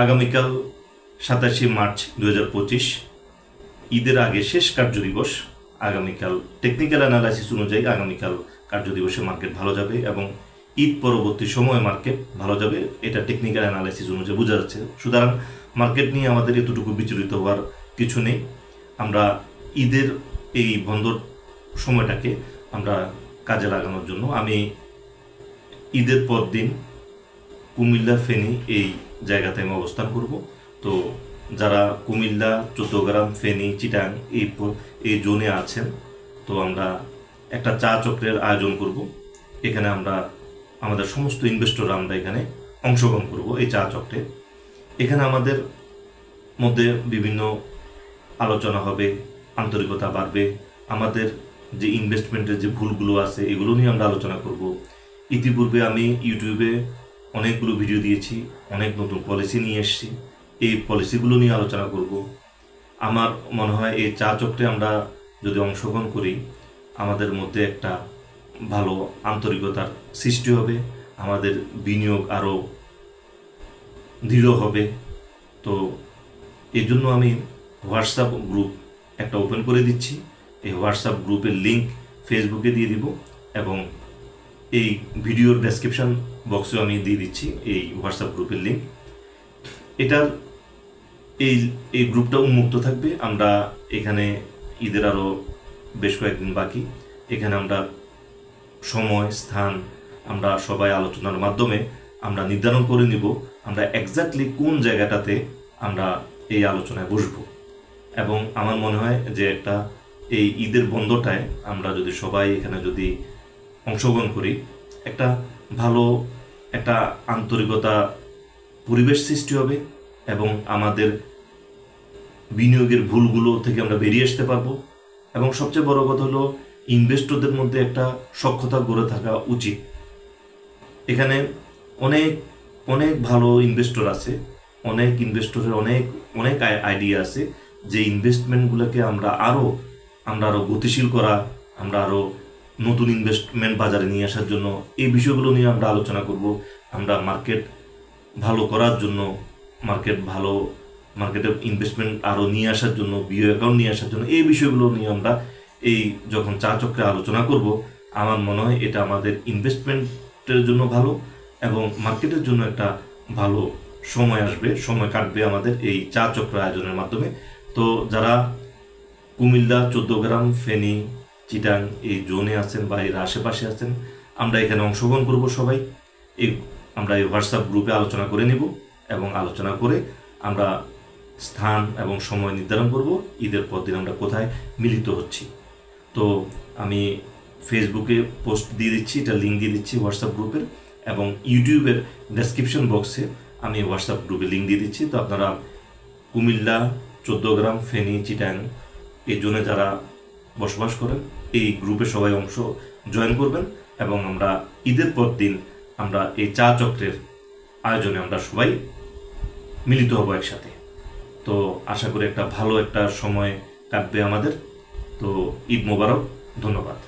আগামীকাল 27 মার্চ 2025 ঈদের আগে শেষ কার্য দিবস। আগামীকাল টেকনিক্যাল অ্যানালাইসিস অনুযায়ী আগামীকাল কার্য দিবসে মার্কেট ভালো যাবে এবং ঈদ পরবর্তী সময়ে মার্কেট ভালো যাবে, এটা টেকনিক্যাল অ্যানালাইসিস অনুযায়ী বোঝা যাচ্ছে। সুতরাং মার্কেট নিয়ে আমাদের এতটুকু বিচলিত হওয়ার কিছু নেই। আমরা ঈদের এই বন্ধর সময়টাকে আমরা কাজে লাগানোর জন্য আমি ঈদের পর দিন কুমিল্লা ফেনী এই জায়গাতে আমি অবস্থান করব। তো যারা কুমিল্লা, চৌদ্দগ্রাম, ফেনী, চিটাং এই জোনে আছেন, তো আমরা একটা চা চক্রের আয়োজন করব। এখানে আমরা আমাদের সমস্ত ইনভেস্টররা আমরা এখানে অংশগ্রহণ করব এই চা চক্রে। এখানে আমাদের মধ্যে বিভিন্ন আলোচনা হবে, আন্তরিকতা বাড়বে, আমাদের যে ইনভেস্টমেন্টের যে ভুলগুলো আছে এগুলো নিয়ে আমরা আলোচনা করব। ইতিপূর্বে আমি ইউটিউবে অনেকগুলো ভিডিও দিয়েছি, অনেক নতুন পলিসি নিয়ে এসেছি, এই পলিসিগুলো নিয়ে আলোচনা করব। আমার মনে হয় এই চা চক্রে আমরা যদি অংশগ্রহণ করি আমাদের মধ্যে একটা ভালো আন্তরিকতার সৃষ্টি হবে, আমাদের বিনিয়োগ আরও দৃঢ় হবে। তো এই জন্য আমি হোয়াটসঅ্যাপ গ্রুপ একটা ওপেন করে দিচ্ছি। এই হোয়াটসঅ্যাপ গ্রুপের লিঙ্ক ফেসবুকে দিয়ে দিব এবং এই ভিডিওর ডেসক্রিপশন বক্সেও আমি দিয়ে দিচ্ছি এই হোয়াটসঅ্যাপ গ্রুপের লিঙ্ক। এটার এই গ্রুপটা উন্মুক্ত থাকবে। আমরা এখানে ঈদের আরও বেশ কয়েকদিন বাকি, এখানে আমরা সময় স্থান আমরা সবাই আলোচনার মাধ্যমে আমরা নির্ধারণ করে নিব আমরা এক্স্যাক্টলি কোন জায়গাটাতে আমরা এই আলোচনায় বসব। এবং আমার মনে হয় যে একটা এই ঈদের বন্ধটায় আমরা যদি সবাই এখানে যদি অংশগ্রহণ করি একটা ভালো একটা আন্তরিকতা পরিবেশ সৃষ্টি হবে এবং আমাদের বিনিয়োগের ভুলগুলো থেকে আমরা বেরিয়ে আসতে পারবো। এবং সবচেয়ে বড় কথা হলো ইনভেস্টরদের মধ্যে একটা সক্ষতা গড়ে থাকা উচিত। এখানে অনেক অনেক ভালো ইনভেস্টর আছে, অনেক ইনভেস্টরের অনেক অনেক আইডিয়া আছে যে ইনভেস্টমেন্টগুলোকে আমরা আরও গতিশীল করা, আমরা আরও নতুন ইনভেস্টমেন্ট বাজারে নিয়ে আসার জন্য এই বিষয়গুলো নিয়ে আমরা আলোচনা করব। আমরা মার্কেট ভালো করার জন্য, মার্কেটে ইনভেস্টমেন্ট আরও নিয়ে আসার জন্য, বিও অ্যাকাউন্ট নিয়ে আসার জন্য এই বিষয়গুলো নিয়ে আমরা এই যখন চা চক্রে আলোচনা করব, আমার মনে হয় এটা আমাদের ইনভেস্টমেন্টের জন্য ভালো এবং মার্কেটের জন্য একটা ভালো সময় আসবে, সময় কাটবে আমাদের এই চা চক্র আয়োজনের মাধ্যমে। তো যারা কুমিল্লা, চৌদ্দগ্রাম, ফেনী, চিটাং এই জোনে আছেন বা এর আশেপাশে আছেন, আমরা এখানে অংশগ্রহণ করব সবাই। আমরা এই হোয়াটসঅ্যাপ গ্রুপে আলোচনা করে নেব এবং আলোচনা করে আমরা স্থান এবং সময় নির্ধারণ করব ঈদের পর দিন আমরা কোথায় মিলিত হচ্ছি। তো আমি ফেসবুকে পোস্ট দিয়ে দিচ্ছি, এটা লিঙ্ক দিয়ে দিচ্ছি হোয়াটসঅ্যাপ গ্রুপের, এবং ইউটিউবের ডেসক্রিপশন বক্সে আমি হোয়াটসঅ্যাপ গ্রুপে লিঙ্ক দিয়ে দিচ্ছি। তো আপনারা কুমিল্লা, চৌদ্দগ্রাম, ফেনী, চিটাং এই জোনে যারা বসবাস করেন এই গ্রুপে সবাই অংশ জয়েন করবেন এবং আমরা ঈদের পর দিন আমরা এই চা চক্রের আয়োজনে আমরা সবাই মিলিত হব একসাথে। তো আশা করি একটা ভালো একটা সময় কাটবে আমাদের। তো ঈদ মোবারক, ধন্যবাদ।